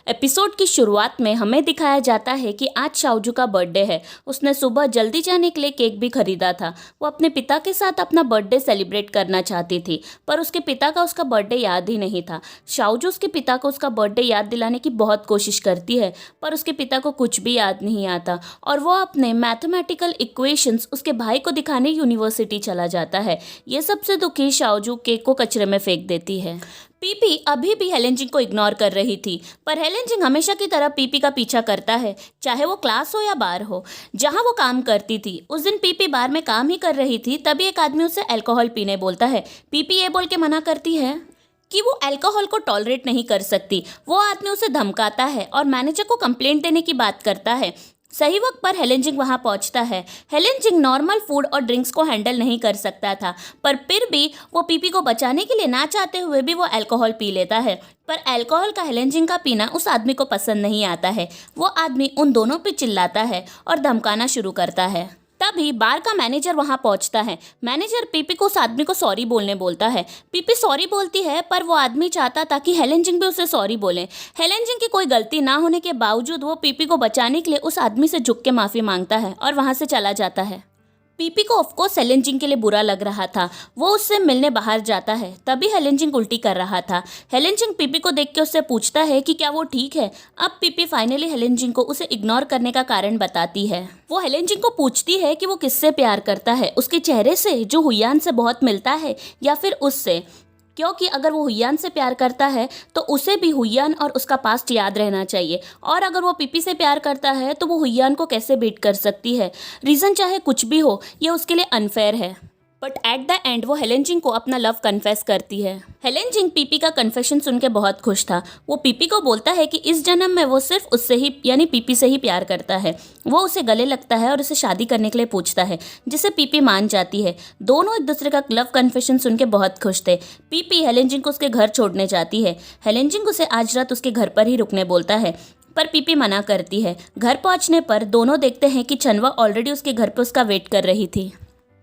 Episode की शुरुआत में हमें दिखाया जाता है कि आज शाओजू का बर्थडे है। उसने सुबह जल्दी जाने के लिए केक भी खरीदा था। वो अपने पिता के साथ अपना बर्थडे सेलिब्रेट करना चाहती थी, पर उसके पिता का उसका बर्थडे याद ही नहीं था। शाओजू उसके पिता को उसका बर्थडे याद दिलाने की बहुत कोशिश करती है, पर उसके पिता को कुछ भी याद नहीं आता और वो अपने मैथमेटिकल इक्वेशंस उसके भाई को दिखाने यूनिवर्सिटी चला जाता है। ये सबसे दुखी शाओजू केक को कचरे में फेंक देती है। पीपी अभी भी हेलेन जिंग को इग्नोर कर रही थी, पर हेलेन जिंग हमेशा की तरह पीपी का पीछा करता है, चाहे वो क्लास हो या बार हो, जहां वो काम करती थी। उस दिन पीपी बार में काम ही कर रही थी, तभी एक आदमी उसे अल्कोहल पीने बोलता है। पीपी ये बोल के मना करती है कि वो अल्कोहल को टॉलरेट नहीं कर सकती। वो आदमी उसे धमकाता है और मैनेजर को कंप्लेंट देने की बात करता है। सही वक्त पर हेलेन जिंग वहां पहुंचता है। हेलेन जिंग नॉर्मल फूड और ड्रिंक्स को हैंडल नहीं कर सकता था, पर फिर भी वो पीपी को बचाने के लिए ना चाहते हुए भी वो अल्कोहल पी लेता है। पर अल्कोहल का हेलेन जिंग का पीना उस आदमी को पसंद नहीं आता है। वो आदमी उन दोनों पे चिल्लाता है और धमकाना शुरू करता है। तभी बार का मैनेजर वहां पहुंचता है। मैनेजर पीपी को उस आदमी को सॉरी बोलने बोलता है। पीपी सॉरी बोलती है, पर वो आदमी चाहता था कि हेलेन जिंग भी उसे सॉरी बोले। हेलेन जिंग की कोई गलती ना होने के बावजूद वो पीपी को बचाने के लिए उस आदमी से झुक के माफी मांगता है और वहां से चला जाता है। पीपी को ऑफकोर्स हेलेन जिंग के लिए बुरा लग रहा था। वो उससे मिलने बाहर जाता है, तभी हेलेन जिंग उल्टी कर रहा था। हेलेन जिंग पीपी को देख के उससे पूछता है कि क्या वो ठीक है। अब पीपी फाइनली हेलेन जिंग को उसे इग्नोर करने का कारण बताती है। वो हेलेन जिंग को पूछती है कि वो किससे प्यार करता है, उसके चेहरे से जो हुयान से बहुत मिलता है या फिर उससे, क्योंकि अगर वो हुयान से प्यार करता है तो उसे भी हुयान और उसका पास्ट याद रहना चाहिए, और अगर वो पीपी से प्यार करता है तो वो हुयान को कैसे बीट कर सकती है। रीज़न चाहे कुछ भी हो, ये उसके लिए अनफेयर है। बट एट द एंड वो हेलेन जिंग को अपना लव कन्फेस करती है। हेलेन जिंग पीपी का कन्फेशन सुन के बहुत खुश था। वो पीपी को बोलता है कि इस जन्म में वो सिर्फ उससे ही यानी पीपी से ही प्यार करता है। वो उसे गले लगता है और उसे शादी करने के लिए पूछता है, जिसे पीपी मान जाती है। दोनों एक दूसरे का लव कन्फेशन सुन के बहुत खुश थे। पीपी हेलेन जिंग को उसके घर छोड़ने जाती है। हेलेन जिंग उसे आज रात उसके घर पर ही रुकने बोलता है, पर पीपी मना करती है। घर पहुंचने पर दोनों देखते हैं कि चनवा ऑलरेडी उसके घर पर उसका वेट कर रही थी।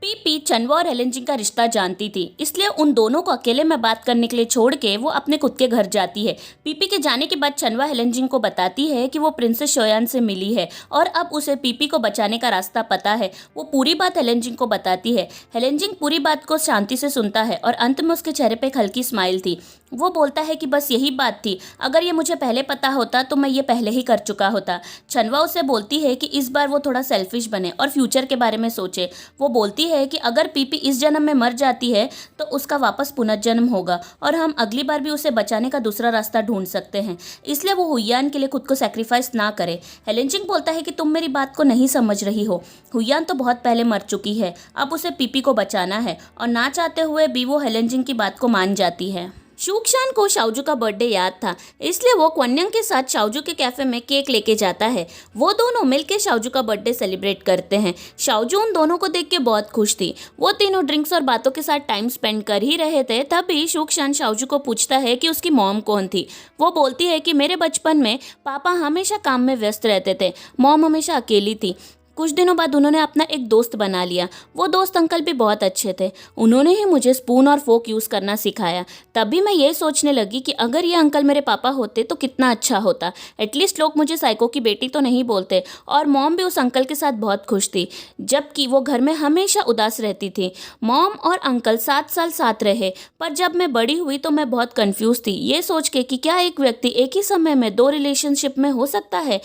पीपी चनवा और हेलेन जिंग का रिश्ता जानती थी, इसलिए उन दोनों को अकेले में बात करने के लिए छोड़ के वो अपने खुद के घर जाती है। पीपी के जाने के बाद चनवा हेलेन जिंग को बताती है कि वो प्रिंसेस शोयान से मिली है और अब उसे पीपी को बचाने का रास्ता पता है। वो पूरी बात हेलेन जिंग को बताती है। हेलेन जिंग पूरी बात को शांति से सुनता है और अंत में उसके चेहरे पे एक हल्की स्माइल थी। वो बोलता है कि बस यही बात थी, अगर ये मुझे पहले पता होता तो मैं ये पहले ही कर चुका होता। चनवा उसे बोलती है कि इस बार वो थोड़ा सेल्फिश बने और फ्यूचर के बारे में सोचे। वो बोलती है कि अगर पीपी इस जन्म में मर जाती है तो उसका वापस पुनर्जन्म होगा और हम अगली बार भी उसे बचाने का दूसरा रास्ता ढूंढ सकते हैं, इसलिए वो हुयान के लिए खुद को सैक्रिफाइस ना करे। हेलेन जिंग बोलता है कि तुम मेरी बात को नहीं समझ रही हो, हुयान तो बहुत पहले मर चुकी है, अब उसे पीपी को बचाना है, और ना चाहते हुए भी वो हेलेन जिंग की बात को मान जाती है। शूक्शान को शाओजू का बर्थडे याद था, इसलिए वो क्वन्यंग के साथ शाओजू के कैफे में केक लेके जाता है। वो दोनों मिलकर शाओजू का बर्थडे सेलिब्रेट करते हैं। शाओजू उन दोनों को देख के बहुत खुश थी। वो तीनों ड्रिंक्स और बातों के साथ टाइम स्पेंड कर ही रहे थे, तभी शूक्शान शाओजू को पूछता है कि उसकी मॉम कौन थी। वो बोलती है कि मेरे बचपन में पापा हमेशा काम में व्यस्त रहते थे, मॉम हमेशा अकेली थी। कुछ दिनों बाद उन्होंने अपना एक दोस्त बना लिया। वो दोस्त अंकल भी बहुत अच्छे थे, उन्होंने ही मुझे स्पून और फोक यूज़ करना सिखाया। तभी मैं ये सोचने लगी कि अगर ये अंकल मेरे पापा होते तो कितना अच्छा होता, एटलीस्ट लोग मुझे साइको की बेटी तो नहीं बोलते। और मॉम भी उस अंकल के साथ बहुत खुश थी, जबकि वो घर में हमेशा उदास रहती थी। मॉम और अंकल 7 साल साथ रहे, पर जब मैं बड़ी हुई तो मैं बहुत कंफ्यूज थी, ये सोच के कि क्या एक व्यक्ति एक ही समय में 2 रिलेशनशिप में हो सकता है।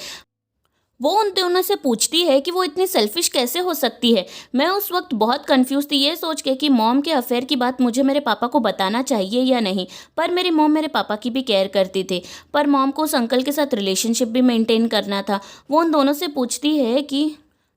वो उन दोनों से पूछती है कि वो इतनी सेल्फिश कैसे हो सकती है। मैं उस वक्त बहुत कंफ्यूज थी, ये सोच के कि मॉम के अफेयर की बात मुझे मेरे पापा को बताना चाहिए या नहीं। पर मेरी मॉम मेरे पापा की भी केयर करती थी, पर मॉम को उस अंकल के साथ रिलेशनशिप भी मेंटेन करना था। वो उन दोनों से पूछती है कि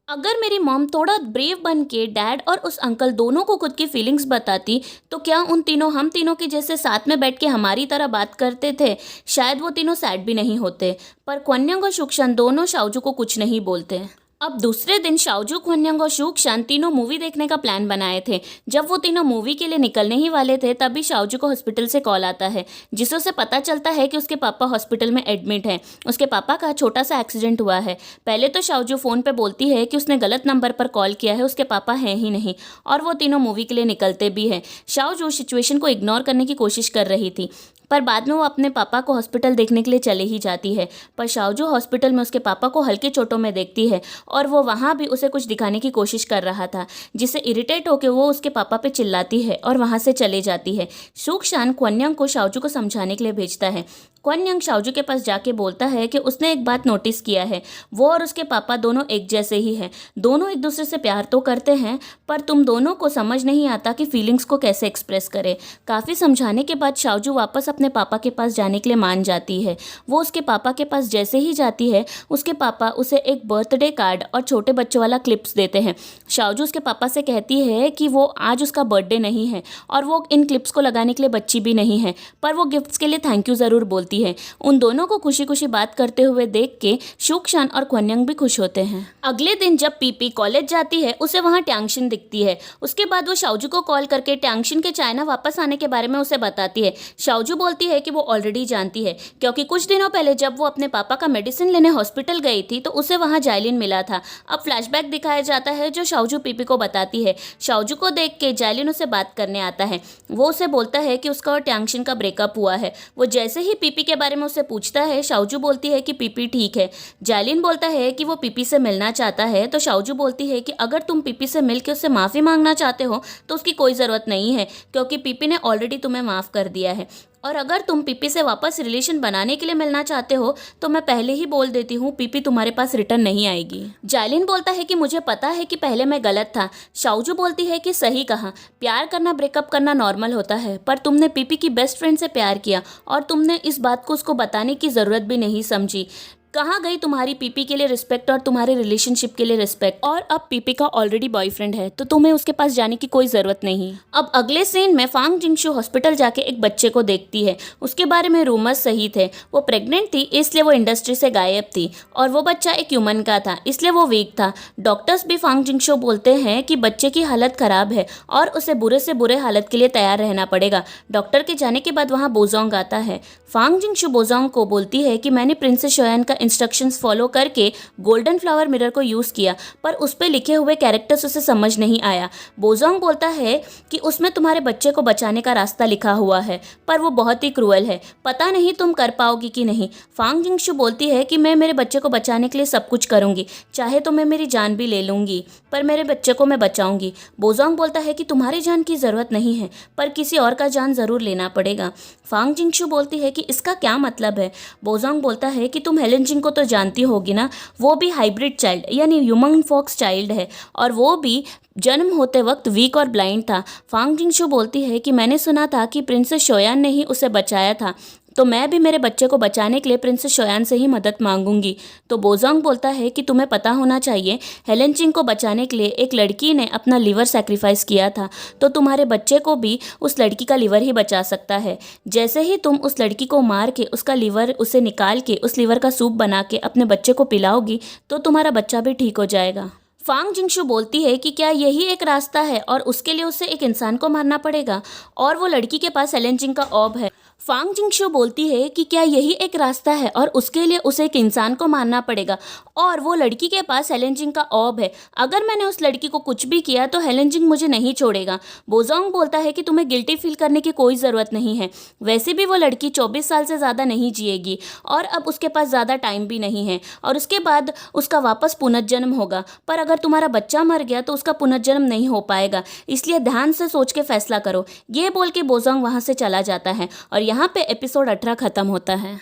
अगर मेरी मॉम थोड़ा ब्रेव बन के डैड और उस अंकल दोनों को खुद की फीलिंग्स बताती तो क्या उन तीनों हम तीनों के जैसे साथ में बैठ के हमारी तरह बात करते थे, शायद वो तीनों सैड भी नहीं होते। पर क्वन्यंग और शुक्शान दोनों शाओजू को कुछ नहीं बोलते। अब दूसरे दिन शाओजू, क्वन्यंग और शूक्शान तीनों मूवी देखने का प्लान बनाए थे। जब वो तीनों मूवी के लिए निकलने ही वाले थे, तभी शाओजू को हॉस्पिटल से कॉल आता है, जिससे उसे पता चलता है कि उसके पापा हॉस्पिटल में एडमिट हैं। उसके पापा का छोटा सा एक्सीडेंट हुआ है। पहले तो शाओजू फ़ोन पे बोलती है कि उसने गलत नंबर पर कॉल किया है, उसके पापा हैं ही नहीं, और वो तीनों मूवी के लिए निकलते भी हैं। शाओजू सिचुएशन को इग्नोर करने की कोशिश कर रही थी, पर बाद में वो अपने पापा को हॉस्पिटल देखने के लिए चले ही जाती है। पर शाओजू हॉस्पिटल में उसके पापा को हल्के चोटों में देखती है और वो वहाँ भी उसे कुछ दिखाने की कोशिश कर रहा था, जिससे इरिटेट होकर वो उसके पापा पे चिल्लाती है और वहाँ से चले जाती है। शूक्शान क्वन्यांग को शाओजू को समझाने के लिए भेजता है। क्वन्यांग शाओजू के पास जाके बोलता है कि उसने एक बात नोटिस किया है, वो और उसके पापा दोनों एक जैसे ही हैं। दोनों एक दूसरे से प्यार तो करते हैं, पर तुम दोनों को समझ नहीं आता कि फीलिंग्स को कैसे एक्सप्रेस करें। काफ़ी समझाने के बाद शाओजू वापस अपने पापा के पास जाने के लिए मान जाती है। वो उसके पापा के पास जैसे ही जाती है, उसके पापा उसे एक बर्थडे कार्ड और छोटे बच्चों वाला क्लिप्स देते हैं। शाओजू उसके पापा से कहती है कि वो आज उसका बर्थडे नहीं है और वो इन क्लिप्स को लगाने के लिए बच्ची भी नहीं है, पर वो गिफ्ट्स के लिए थैंक यू ज़रूर बोलती है। उन दोनों को खुशी खुशी बात करते हुए देख के शूक्शान और क्वन्यांग भी खुश होते हैं। अगले दिन जब पीपी कॉलेज जाती है, उसे वहाँ ट्यांगशिन दिखती है। उसके बाद वो शाओजू को कॉल करके ट्यांगशिन के चाइना वापस आने के बारे में उसे बताती है। शाओजू बोलती है कि वो ऑलरेडी जानती है, क्योंकि कुछ दिनों पहले जब वो अपने पापा का मेडिसिन लेने हॉस्पिटल गई थी तो उसे वहाँ जाइलिन मिला था। अब फ्लैशबैक दिखाया जाता है जो शाओजू पीपी को बताती है। शाओजू को देख के जाइलिन उसे बात करने आता है। वो उसे बोलता है कि उसका और ट्यांगशिन का ब्रेकअप हुआ है। वो जैसे ही पीपी के बारे में उसे पूछता है, शाओजू बोलती है कि पीपी ठीक है। जाइलिन बोलता है कि वो पीपी से मिलना चाहता है, तो शाओजू बोलती है कि अगर तुम पीपी से मिलकर उससे माफ़ी मांगना चाहते हो तो उसकी कोई ज़रूरत नहीं है, क्योंकि पीपी ने ऑलरेडी तुम्हें माफ़ कर दिया है। और अगर तुम पीपी से वापस रिलेशन बनाने के लिए मिलना चाहते हो तो मैं पहले ही बोल देती हूँ, पीपी तुम्हारे पास रिटर्न नहीं आएगी। जाइलिन बोलता है कि मुझे पता है कि पहले मैं गलत था। शाओजू बोलती है कि सही कहा, प्यार करना ब्रेकअप करना नॉर्मल होता है, पर तुमने पीपी की बेस्ट फ्रेंड से प्यार किया और तुमने इस बात को उसको बताने की ज़रूरत भी नहीं समझी। कहाँ गई तुम्हारी पीपी के लिए रिस्पेक्ट और तुम्हारे रिलेशनशिप के लिए रिस्पेक्ट। और अब पीपी का ऑलरेडी बॉयफ्रेंड है तो तुम्हें उसके पास जाने की कोई ज़रूरत नहीं। अब अगले सीन में फांग जिंगशू हॉस्पिटल जाके एक बच्चे को देखती है। उसके बारे में रूमर्स सही थे, वो प्रेग्नेंट थी इसलिए वो इंडस्ट्री से गायब थी, और वो बच्चा एक ह्यूमन का था इसलिए वो वीक था। डॉक्टर्स भी फांग जिंगशू बोलते हैं कि बच्चे की हालत ख़राब है और उसे बुरे से बुरे हालत के लिए तैयार रहना पड़ेगा। डॉक्टर के जाने के बाद वहाँ बोजोंग आता है। फांग जिंगशू बोजोंग को बोलती है कि मैंने प्रिंसेस शोयान का इंस्ट्रक्शंस फॉलो करके गोल्डन फ्लावर मिरर को यूज़ किया, पर उस पर लिखे हुए कैरेक्टर्स उसे समझ नहीं आया। बोजोंग बोलता है कि उसमें तुम्हारे बच्चे को बचाने का रास्ता लिखा हुआ है, पर वो बहुत ही क्रूअल है, पता नहीं तुम कर पाओगी कि नहीं। फांग जिंगशू बोलती है कि मैं मेरे बच्चे को बचाने के लिए सब कुछ करूँगी, चाहे तो मैं मेरी जान भी ले लूँगी, पर मेरे बच्चे को मैं बचाऊँगी। बोजोंग बोलता है कि तुम्हारी जान की ज़रूरत नहीं है, पर किसी और का जान ज़रूर लेना पड़ेगा। फांग जिंगशू बोलती है कि इसका क्या मतलब है। बोजोंग बोलता है कि तुम हेलेन जिंग को तो जानती होगी ना, वो भी हाइब्रिड चाइल्ड यानी ह्यूमन फॉक्स चाइल्ड है, और वो भी जन्म होते वक्त वीक और ब्लाइंड था। फांग जिंगशू बोलती है कि मैंने सुना था कि प्रिंसेस शोयान ने ही उसे बचाया था, तो मैं भी मेरे बच्चे को बचाने के लिए प्रिंसेस शोयान से ही मदद मांगूंगी। तो बोजोंग बोलता है कि तुम्हें पता होना चाहिए, हेलेन जिंग को बचाने के लिए एक लड़की ने अपना लिवर सैक्रिफाइस किया था, तो तुम्हारे बच्चे को भी उस लड़की का लिवर ही बचा सकता है। जैसे ही तुम उस लड़की को मार के उसका लिवर उसे निकाल के उस लिवर का सूप बना के अपने बच्चे को पिलाओगी तो तुम्हारा बच्चा भी ठीक हो जाएगा। फांग जिंगशू बोलती है कि क्या यही एक रास्ता है और उसके लिए उसे एक इंसान को मारना पड़ेगा, और वो लड़की के पास हेलेन जिंग का ऑर्ब है। फांग जिंगशू बोलती है कि क्या यही एक रास्ता है और उसके लिए उसे एक इंसान को मारना पड़ेगा, और वो लड़की के पास हेलेन जिंग का ऑर्ब है। अगर मैंने उस लड़की को कुछ भी किया तो हेलेन जिंग मुझे नहीं छोड़ेगा। बोजोंग बोलता है कि तुम्हें गिल्टी फील करने की कोई ज़रूरत नहीं है, वैसे भी वो लड़की 24 साल से ज़्यादा नहीं जिएगी और अब उसके पास ज़्यादा टाइम भी नहीं है, और उसके बाद उसका वापस पुनर्जन्म होगा, पर अगर तुम्हारा बच्चा मर गया तो उसका पुनर्जन्म नहीं हो पाएगा, इसलिए ध्यान से सोच के फैसला करो। ये बोल के बोजोंग वहाँ से चला जाता है और यहाँ पे एपिसोड 18 ख़त्म होता है।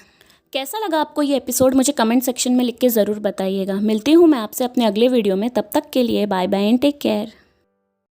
कैसा लगा आपको ये एपिसोड मुझे कमेंट सेक्शन में लिख के ज़रूर बताइएगा। मिलती हूँ मैं आपसे अपने अगले वीडियो में, तब तक के लिए bye bye and take care.